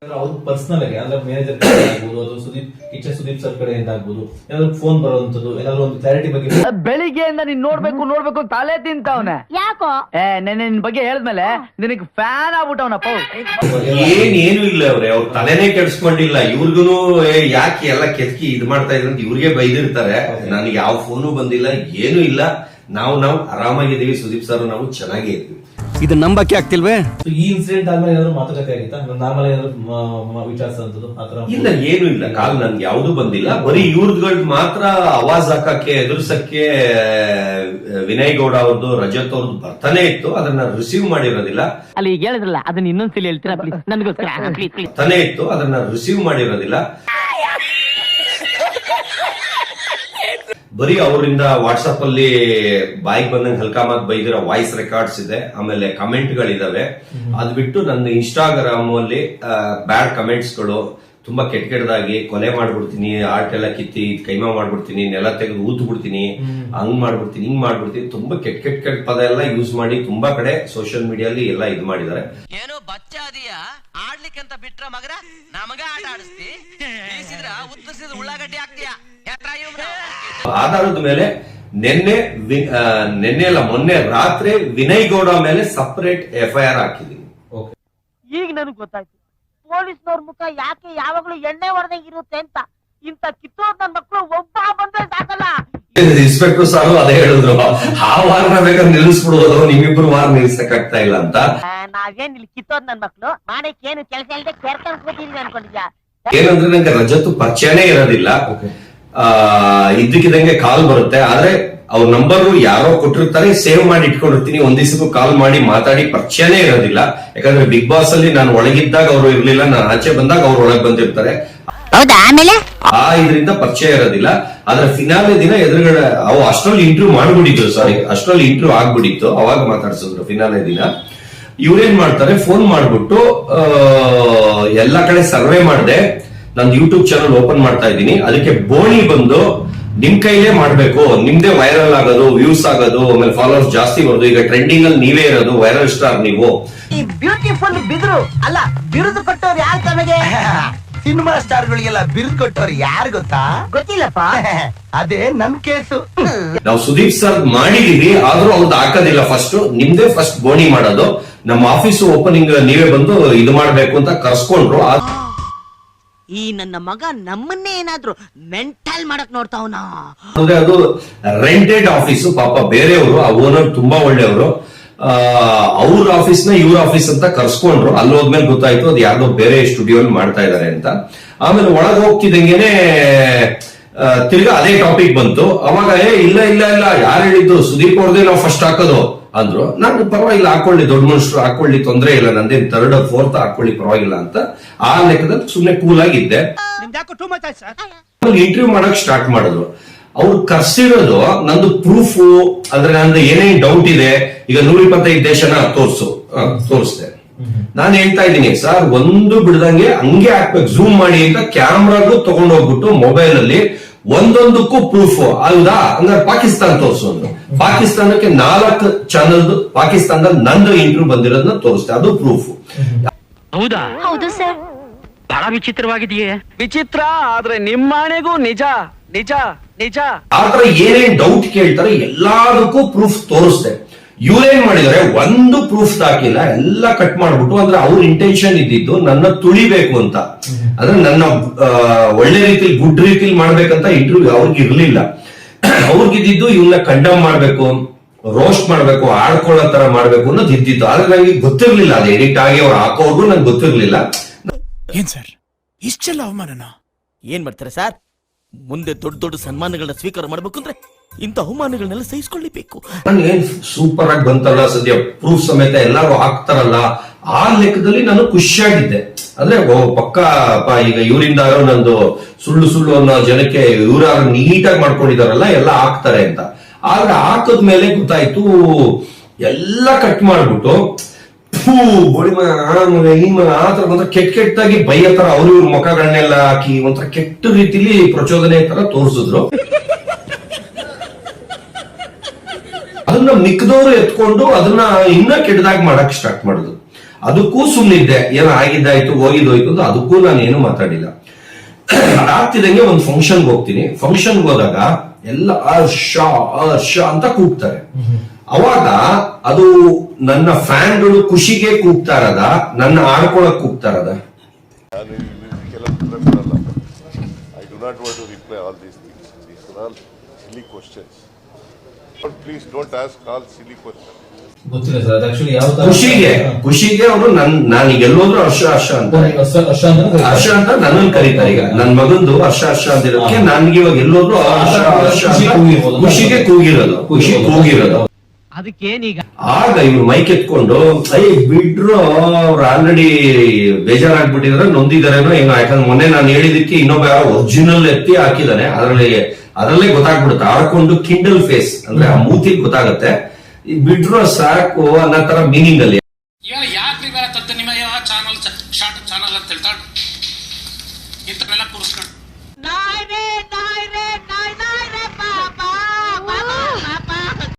ಅವ್ರ ಪರ್ಸನಲ್ ಆಗಿ ಅಂದ್ರೆ ಮ್ಯಾನೇಜರ್ ಆಗ್ಬೋದು ಅಥವಾ ಸುದೀಪ್ ಸರ್ ಕಡೆಯಿಂದ ಆಗ್ಬೋದು ಏನಾದ್ರು ಫೋನ್ ಬರುವಂತದ್ದು ಏನಾದ್ರು ಒಂದು ಕ್ಲಾರಿಟಿ ಬಗ್ಗೆ ಬೆಳಿಗ್ಗೆಯಿಂದ ನೀನ್ ನೋಡ್ಬೇಕು ತಲೆ ತಿಂತಾವನೆ ಯಾಕೋ ನಿನ್ ಬಗ್ಗೆ ಹೇಳಿದ್ಮೇಲೆ ನಿನಗ್ ಫ್ಯಾನ್ ಆಗ್ಬಿಟ್ಟವನಪ್ಪ. ಏನು ಇಲ್ಲ ಅವ್ರ ತಲೆನೇ ಕೆಡ್ಸ್ಕೊಂಡಿಲ್ಲ. ಇವ್ರಿಗೂ ಯಾಕೆ ಎಲ್ಲ ಕೆತ್ಕಿ ಇದ್ ಮಾಡ್ತಾ ಇದ್ರು ಅಂತ ಇವ್ರಿಗೆ ಬೈದಿರ್ತಾರೆ. ನನಗೆ ಯಾವ ಫೋನು ಬಂದಿಲ್ಲ, ಏನು ಇಲ್ಲ. ನಾವು ಆರಾಮಾಗಿದ್ದೀವಿ. ಸುದೀಪ್ ಸರ್ ನಾವು ಚೆನ್ನಾಗೇ ಇದ್ವಿ. ಇದು ನಂಬಕ್ಕೆ ಆಗ್ತಿಲ್ವೇ? ಈ ಇನ್ಸಿಡೆಂಟ್ ಆದ್ಮೇಲೆ ಏನಾದ್ರು ಮಾತುಕತೆ ಆಗಿತ್ತಾ? ನಾರ್ಮಲ್ ಏನಾದ್ರು ವಿಚಾರಿಸುವಂತದ್ದು ಆತರ? ಇಲ್ಲ, ಏನು ಇಲ್ಲ. ಕಾಲ್ ನನ್ಗೆ ಯಾವ್ದು ಬಂದಿಲ್ಲ. ಬರೀ ಇವ್ರದ್ ಮಾತ್ರ ಆವಾಜ್ ಹಾಕಕ್ಕೆ ಎದುರ್ಸಕ್ಕೆ ವಿನಯ್ ಗೌಡ ಅವ್ರದ್ದು, ರಜತ್ ಅವ್ರದ್ದು ಬರ್ತಾನೆ ಇತ್ತು. ಅದನ್ನ ರಿಸೀವ್ ಮಾಡಿರೋದಿಲ್ಲ. ಅಲ್ಲಿ ಈಗ ಹೇಳಿದ್ರಲ್ಲ ಅದನ್ನ ಇನ್ನೊಂದ್ಸಲಿ ಹೇಳ್ತೀರಾ ಪ್ಲೀಸ್? ನನಗೋಸ್ಕರ ಬರ್ತಾನೆ ಇತ್ತು, ಅದನ್ನ ರಿಸೀವ್ ಮಾಡಿರೋದಿಲ್ಲ. ಬರೀ ಅವರಿಂದ ವಾಟ್ಸ್ಆಪ್ ಅಲ್ಲಿ ಬಾಯಿಗೆ ಬಂದಂಗೆ ಹಲ್ಕಾಮಾಗ್ ಬೈದಿರೋ ವಾಯ್ಸ್ ರೆಕಾರ್ಡ್ಸ್ ಇದೆ. ಆಮೇಲೆ ಕಮೆಂಟ್ ಗಳಿದಾವೆ. ಅದ್ ಬಿಟ್ಟು ನನ್ನ ಇನ್ಸ್ಟಾಗ್ರಾಮ್ ಅಲ್ಲಿ ಬ್ಯಾಡ್ ಕಮೆಂಟ್ಸ್ ಗಳು ತುಂಬಾ ಕೆಟ್ಟದಾಗಿ ಕೊಲೆ ಮಾಡ್ಬಿಡ್ತೀನಿ, ಆರ್ಟ್ ಎಲ್ಲ ಕಿತ್ತಿ ಕೈಮಾ ಮಾಡ್ಬಿಡ್ತೀನಿ, ನೆಲ ತೆಗೆದು ಊತ್ ಬಿಡ್ತೀನಿ, ಹಂಗ್ ಮಾಡ್ಬಿಡ್ತೀನಿ, ಹಿಂಗ್ ಮಾಡ್ಬಿಡ್ತೀನಿ, ತುಂಬಾ ಕೆಟ್ಟ ಪದ ಎಲ್ಲ ಯೂಸ್ ಮಾಡಿ ತುಂಬಾ ಕಡೆ ಸೋಷಿಯಲ್ ಮೀಡಿಯಲ್ಲಿ ಎಲ್ಲ ಇದು ಮಾಡಿದ್ದಾರೆ. ಏನೋ ಬಚ್ಚ ಅದೀಯಾ ಆಡ್ಲಿಕ್ಕೆ ಅಂತ ಬಿಟ್ರ ಮಗರ ನಮಗ ಆಟ ಆಡಿಸ್ತಿ, ಉತ್ತರಿಸಿದ ಉಳ್ಳಾಗಡ್ಡಿ ಆಗ್ತೀಯಾ? ಆಧಾರದ ಮೇಲೆ ನಿನ್ನೆ ಅಲ್ಲ ಮೊನ್ನೆ ರಾತ್ರಿ ವಿನಯ್ ಗೌಡ ಮೇಲೆ ಸಪರೇಟ್ FIR ಹಾಕಿದೀನಿ. ಈಗ ನನಗೆ ಗೊತ್ತಾಯ್ತು ಪೊಲೀಸ್ನವ್ರ ಮುಖ ಯಾಕೆ ಯಾವಾಗ್ಲೂ ಎಣ್ಣೆ ಹೊಡೆದಂಗ್ ಇರುತ್ತೆ ಅಂತ. ಇಂತ ಕಿತ್ತೋದ್ ನನ್ ಮಕ್ಳು ಒಬ್ಬ ಬಂದ್ರೆ ಸಾಕಲ್ಲ. ಇನ್ಸ್ಪೆಕ್ಟರ್ ಸಾರು ಅದೇ ಹೇಳಿದ್ರು, ಆ ವಾರನ ಬೇಕಾದ್ರೆ ನಿಲ್ಲಿಸ್ಬಿಡ್ಬೋದು, ನಿಮ್ಮಿಬ್ರು ವಾರ ನಿಲ್ಸಕ್ ಆಗ್ತಾ ಇಲ್ಲ ಅಂತ. ನಾವೇನ್ ಇಲ್ಲಿ ಕಿತ್ತೋದ್ ನನ್ ಮಕ್ಳು ಮಾಡಕ್ ಏನು ಕೆಲಸ ಇಲ್ಲದೆ ಕೇರ್ಕೊಂಡ್ ಕೂತಿದೀವಿ ಅನ್ಕೊಂಡಿದ್ಯಾ? ಏನಂದ್ರೆ ನಂಗೆ ರಜತ್ತು ಪರಿಚಯನೇ ಇರೋದಿಲ್ಲ. ಇದ್ದಕ್ಕಿದಂಗೆ ಕಾಲ್ ಬರುತ್ತೆ. ಆದ್ರೆ ಅವ್ರ ನಂಬರ್ ಯಾರೋ ಕೊಟ್ಟಿರ್ತಾರೆ, ಸೇವ್ ಮಾಡಿ ಇಟ್ಕೊಂಡಿರ್ತೀನಿ. ಒಂದ್ ದಿವಸಕ್ಕೂ ಕಾಲ್ ಮಾಡಿ ಮಾತಾಡಿ ಪರಿಚಯನೇ ಇರೋದಿಲ್ಲ. ಯಾಕಂದ್ರೆ ಬಿಗ್ ಬಾಸ್ ಅಲ್ಲಿ ನಾನು ಒಳಗಿದ್ದಾಗ ಅವರು ಇರ್ಲಿಲ್ಲ, ನಾನು ಆಚೆ ಬಂದಾಗ ಅವ್ರು ಒಳಗ್ ಬಂದಿರ್ತಾರೆ. ಆ ಇದರಿಂದ ಪರಿಚಯ ಇರೋದಿಲ್ಲ. ಆದ್ರೆ ಫಿನಾಲೆ ದಿನ ಎದುರುಗಡೆ ಅವು ಅಷ್ಟ್ರಲ್ಲಿ ಇಂಟರ್ವ್ಯೂ ಮಾಡ್ಬಿಟ್ಟಿದ್ರು. ಅಷ್ಟ್ರಲ್ಲಿ ಇಂಟರ್ವ್ಯೂ ಆಗ್ಬಿಟ್ಟಿತ್ತು. ಅವಾಗ ಮಾತಾಡ್ಸಿದ್ರು ಫಿನಾಲೆ ದಿನ. ಇವ್ರೇನ್ ಮಾಡ್ತಾರೆ, ಫೋನ್ ಮಾಡ್ಬಿಟ್ಟು ಎಲ್ಲಾ ಕಡೆ ಸರ್ವೆ ಮಾಡಿದೆ, ನಂದು ಯೂಟ್ಯೂಬ್ ಚಾನಲ್ ಓಪನ್ ಮಾಡ್ತಾ ಇದ್ದೀನಿ, ಅದಕ್ಕೆ ಬೋಣಿ ಬಂದು ನಿಮ್ ಕೈಲೇ ಮಾಡ್ಬೇಕು, ನಿಮ್ದೇ ವೈರಲ್ ಆಗೋದು, ವ್ಯೂಸ್ ಆಗೋದು, ಆಮೇಲೆ ಫಾಲೋವರ್ಸ್ ಜಾಸ್ತಿ ಬರೋದು, ಈಗ ಟ್ರೆಂಡಿಂಗ್ ಅಲ್ಲಿ ನೀವೇ ಇರೋದು, ವೈರಲ್ ಸ್ಟಾರ್ ನೀವು. ಈ ಬ್ಯೂಟಿಫುಲ್ ಬಿದ್ರು ಅಲ್ಲ, ಬಿರುದು ಕೊಟ್ಟವ್ರು ಯಾರು ತಮಗೆ? ಸಿನಿಮಾ ಸ್ಟಾರ್ ಗಳಿಗೆಲ್ಲ ಬಿರುದು ಕೊಟ್ಟವ್ರು ಯಾರು ಗೊತ್ತಾ? ಗೊತ್ತಿಲ್ಲಪ್ಪ. ಅದೇ ನನ್ ಕೇಸು. ನಾವು ಸುದೀಪ್ ಸರ್ ಮಾಡಿದೀವಿ, ಆದ್ರೂ ಅವ್ರದ್ದು ಹಾಕೋದಿಲ್ಲ. ನಿಮ್ದೇ ಫಸ್ಟ್ ಬೋಣಿ ಮಾಡೋದು. ನಮ್ಮ ಆಫೀಸ್ ಓಪನಿಂಗ್ ನೀವೇ ಬಂದು ಇದು ಮಾಡ್ಬೇಕು ಅಂತ ಕರ್ಸ್ಕೊಂಡ್ರು. ಈ ನನ್ನ ಮಗ ನಮ್ಮನ್ನೇ ಏನಾದ್ರು ಮೆಂಟಲ್ ಮಾಡಕ್ ನೋಡ್ತಾವ್ನಾ? ಅಂದ್ರೆ ಅದು ರೆಂಟೆಡ್ ಆಫೀಸು. ಪಾಪ ಬೇರೆಯವರು, ಆ ಓನರ್ ತುಂಬಾ ಒಳ್ಳೆಯವರು. ಅವ್ರ ಆಫೀಸ್ ನ ಇವ್ರ ಆಫೀಸ್ ಅಂತ ಕರ್ಸ್ಕೊಂಡ್ರು. ಅಲ್ಲಿ ಹೋದ್ಮೇಲೆ ಗೊತ್ತಾಯ್ತು ಅದು ಯಾವ್ದೋ ಬೇರೆ ಸ್ಟುಡಿಯೋ ಮಾಡ್ತಾ ಇದಾರೆ ಅಂತ. ಆಮೇಲೆ ಒಳಗೆ ಹೋಗ್ತಿದ್ದಂಗೆನೆ ತಿರ್ಗಾ ಅದೇ ಟಾಪಿಕ್ ಬಂತು. ಅವಾಗ ಇಲ್ಲ ಇಲ್ಲ ಇಲ್ಲ, ಯಾರು ಹೇಳಿದ್ದು, ಸುದೀಪ್ ಅವ್ರದೇ ನಾವು ಫಸ್ಟ್ ಹಾಕೋದು ಅಂದ್ರು. ನಾನು ಪರವಾಗಿಲ್ಲ ಹಾಕೊಳ್ಳಿ, ದೊಡ್ಡ ಮನುಷ್ಯರು ಹಾಕೊಳ್ಳಿ, ತೊಂದ್ರೆ ಇಲ್ಲ, ನಂದೇನ್ 3rd or 4th ಹಾಕೊಳ್ಳಿ, ಪರವಾಗಿಲ್ಲ ಅಂತ ಆ ಲೆಕ್ಕದಲ್ಲಿ ಸುಮ್ನೆ ಕೂಲ್ ಆಗಿದ್ದೆ. ಇಂಟರ್ವ್ಯೂ ಮಾಡಕ್ ಸ್ಟಾರ್ಟ್ ಮಾಡಿದ್ರು. ಅವ್ರು ಕರ್ಸಿರೋದು ನಂದು ಪ್ರೂಫ್, ಅಂದ್ರೆ ನಂದು ಏನೇನ್ ಡೌಟ್ ಇದೆ, ಈಗ 125 ದೇಶನ ತೋರಿಸ್ದೆ. ನಾನು ಹೇಳ್ತಾ ಇದ್ದೀನಿ, ಸರ್ ಒಂದು ಬಿಡದಂಗೆ ಹಂಗೆ ಹಾಕ್ಬೇಕು, ಝೂಮ್ ಮಾಡಿ ಅಂತ ಕ್ಯಾಮ್ರಾಗೂ ತಗೊಂಡ್ ಹೋಗ್ಬಿಟ್ಟು ಮೊಬೈಲ್ ಅಲ್ಲಿ ಒಂದೊಂದಕ್ಕೂ ಪ್ರೂಫ್. ಹೌದಾ? ಅಂದ್ರೆ ಪಾಕಿಸ್ತಾನ ತೋರಿಸೋದು, ಪಾಕಿಸ್ತಾನಕ್ಕೆ 4 ಚಾನಲ್ ಪಾಕಿಸ್ತಾನದಲ್ಲಿ ನಂದು ಇಂಟರ್ವ್ಯೂ ಬಂದಿರೋದನ್ನ ತೋರಿಸ್ತೆ, ಅದು ಪ್ರೂಫ್. ಹೌದಾ? ಹೌದು ಸರ್. ಬಹಳ ವಿಚಿತ್ರವಾಗಿದೆಯೇ? ವಿಚಿತ್ರ ಆದ್ರೆ ನಿಮ್ಮಾಣೆಗೂ ನಿಜ ನಿಜ ನಿಜ. ಆತರ ಏನೇನ್ ಡೌಟ್ ಕೇಳ್ತಾರೆ ಎಲ್ಲದಕ್ಕೂ ಪ್ರೂಫ್ ತೋರಿಸ್ದೆ. ಇವ್ರೇನ್ ಮಾಡಿದಾರೆ, ಒಂದು ಪ್ರೂಫ್ ಹಾಕಿಲ್ಲ, ಎಲ್ಲ ಕಟ್ ಮಾಡ್ಬಿಟ್ಟು, ಅಂದ್ರೆ ಅವ್ರ ಇಂಟೆನ್ಷನ್ ಇದ್ದಿದ್ದು ನನ್ನ ತುಳಿಬೇಕು ಅಂತ. ಅಂದ್ರೆ ನನ್ನ ಒಳ್ಳೆ ರೀತಿಲಿ ಗುಡ್ ರೀತಿಲಿ ಮಾಡ್ಬೇಕಂತ ಇಂಟರ್ವ್ಯೂ ಅವ್ರಿಗೆ ಇರ್ಲಿಲ್ಲ. ಅವ್ರಿಗಿದ್ದು ಇವನ್ನ ಕಂಡಮ್ ಮಾಡ್ಬೇಕು, ರೋಸ್ಟ್ ಮಾಡ್ಬೇಕು, ಆಡ್ಕೊಳ್ಳೋ ತರ ಮಾಡ್ಬೇಕು ಅನ್ನೋದು ಇದ್ದಿತ್ತು. ಆದ್ರೆ ನನಗೆ ಗೊತ್ತಿರ್ಲಿಲ್ಲ, ಅದು ಎಡಿಟ್ ಆಗಿ ಅವ್ರು ಹಾಕೋರ್ಗು ನಂಗೆ ಗೊತ್ತಿರ್ಲಿಲ್ಲ. ಏನ್ ಸರ್ ಇಷ್ಟೆಲ್ಲ ಅವಮಾನನ? ಏನ್ ಮಾಡ್ತಾರೆ ಸರ್? ಮುಂದೆ ದೊಡ್ಡ ದೊಡ್ಡ ಸನ್ಮಾನಗಳನ್ನ ಸ್ವೀಕಾರ ಮಾಡ್ಬೇಕು ಅಂದ್ರೆ ಇಂಥ ಅವಮಾನಗಳನ್ನೆಲ್ಲ ಸಹಿಸ್ಕೊಳ್ಳಬೇಕು. ಏನ್ ಸೂಪರ್ ಆಗಿ ಬಂತಲ್ಲ, ಸದ್ಯ ಪ್ರೂಫ್ ಸಮೇತ ಎಲ್ಲಾರು ಹಾಕ್ತಾರಲ್ಲ, ಆ ಲೆಕ್ಕದಲ್ಲಿ ನಾನು ಖುಷಿಯಾಗಿದ್ದೆ. ಅಂದ್ರೆ ಪಕ್ಕ ಈಗ ಇವರಿಂದ ನಂದು ಸುಳ್ಳು ಅನ್ನೋ ಜನಕ್ಕೆ ಇವ್ರು ನೀಟಾಗಿ ಮಾಡ್ಕೊಂಡಿದಾರಲ್ಲ, ಎಲ್ಲ ಹಾಕ್ತಾರೆ ಅಂತ. ಆದ್ರೆ ಹಾಕದ್ಮೇಲೆ ಗೊತ್ತಾಯ್ತು, ಎಲ್ಲ ಕಟ್ ಮಾಡ್ಬಿಟ್ಟು ಆತರ ಒಂಥರ ಕೆಟ್ಟಾಗಿ ಬೈಯ ತರ ಅವ್ರ ಇವ್ರ ಮುಖಗಳನ್ನೆಲ್ಲ ಹಾಕಿ ಒಂಥರ ಕೆಟ್ಟ ರೀತಿಲಿ ಪ್ರಚೋದನೆ ತರ ತೋರಿಸಿದ್ರು. ಅದನ್ನ ಮಿಕ್ಕದವರು ಎತ್ಕೊಂಡು ಅದನ್ನ ಇನ್ನ ಕೆಟ್ಟದಾಗಿ ಮಾಡಕ್ ಸ್ಟಾರ್ಟ್ ಮಾಡಿದ್ರು. ಅದಕ್ಕೂ ಸುಮ್ಮನಿದ್ದೆ, ಏನೋ ಆಗಿದ್ದಾಯ್ತು ಹೋಗಿದ್ದೋಯ್ತು ಅಂತ ಅದಕ್ಕೂ ನಾನು ಏನು ಮಾತಾಡಿಲ್ಲ. ಅದಾಗ್ತಿದಂಗೆ ಒಂದು ಫಂಕ್ಷನ್ಗೆ ಹೋಗ್ತೀನಿ. ಫಂಕ್ಷನ್ಗೆ ಹೋದಾಗ ಎಲ್ಲ ಹರ್ಷ ಅಂತ ಕೂಗ್ತಾರೆ. ಅವಾಗ ಅದು ನನ್ನ ಫ್ಯಾನ್ಗಳು ಖುಷಿಗೆ ಕೂಗ್ತಾ ಇರೋದ, ನನ್ನ ಆಡ್ಕೊಳಕ್ ಕೂಗ್ತಾ ಇರೋದ? I do not want to reply all these things. These are all silly questions. But please don't ask all silly questions. ಗೊತ್ತಿಲ್ಲ ಸರ್, ಅದು ಆಕ್ಚುಲಿ ಯಾವ ಖುಷಿಗೆ ಅವರು ನಾನೀಗ ಎಲ್ಲೋದ್ರು ಹರ್ಷ ಅಂತಾರೆ. ಹರ್ಷ ಅಂತ ನನ್ನನ್ನು ಕರೀತಾರೆ. ಈಗ ನನ್ನ ಮಗಂದು ಹರ್ಷ ಅಂತಿರೋದಕ್ಕೆ ನನ್ಗೆ ಇವಾಗ ಎಲ್ಲೋದ್ರು ಖುಷಿಗೆ ಕೂಗಿರೋದು. ಅದಕ್ಕೇನೀಗ? ಆಗ ಇವ್ರು ಮೈಕ್ ಎತ್ಕೊಂಡು ಬಿಡ್ರು, ಅವ್ರು ಆಲ್ರೆಡಿ ಬೇಜಾರಾಗ್ಬಿಟ್ಟಿದಾರೆ, ನೊಂದಿದಾರೇನೋ ಏನೋ. ಯಾಕಂದ್ರೆ ಮೊನ್ನೆ ನಾನು ಹೇಳಿದಕ್ಕೆ ಇನ್ನೊಬ್ಬ ಯಾರೋ ಒರಿಜಿನಲ್ ಎತ್ತಿ ಹಾಕಿದಾನೆ. ಅದರಲ್ಲೇ ಗೊತ್ತಾಗ್ಬಿಡುತ್ತೆ, ಆಡ್ಕೊಂಡು ಕಿಂಡಲ್ ಫೇಸ್ ಅಂದ್ರೆ ಆ ಮೂತಿ ಗೊತ್ತಾಗತ್ತೆ. ಬಿಡ್ರು ಸಾಕು ಅನ್ನೋ ತರ ಮೀನಿಂಗ್ ಅಲ್ಲಿ. ಯಾಕ್ರಿ ಬೇರೆ ತತ್ತೆ ನಿಮ್ಮ ಯಾವ ಚಾನಲ್ ಶಾರ್ಟ್ ಚಾನಲ್ ಅಂತ ಹೇಳ್ತಾಳೆ ಇಂಥವೆಲ್ಲ ಕೂರಿಸ್ಕೊಂಡು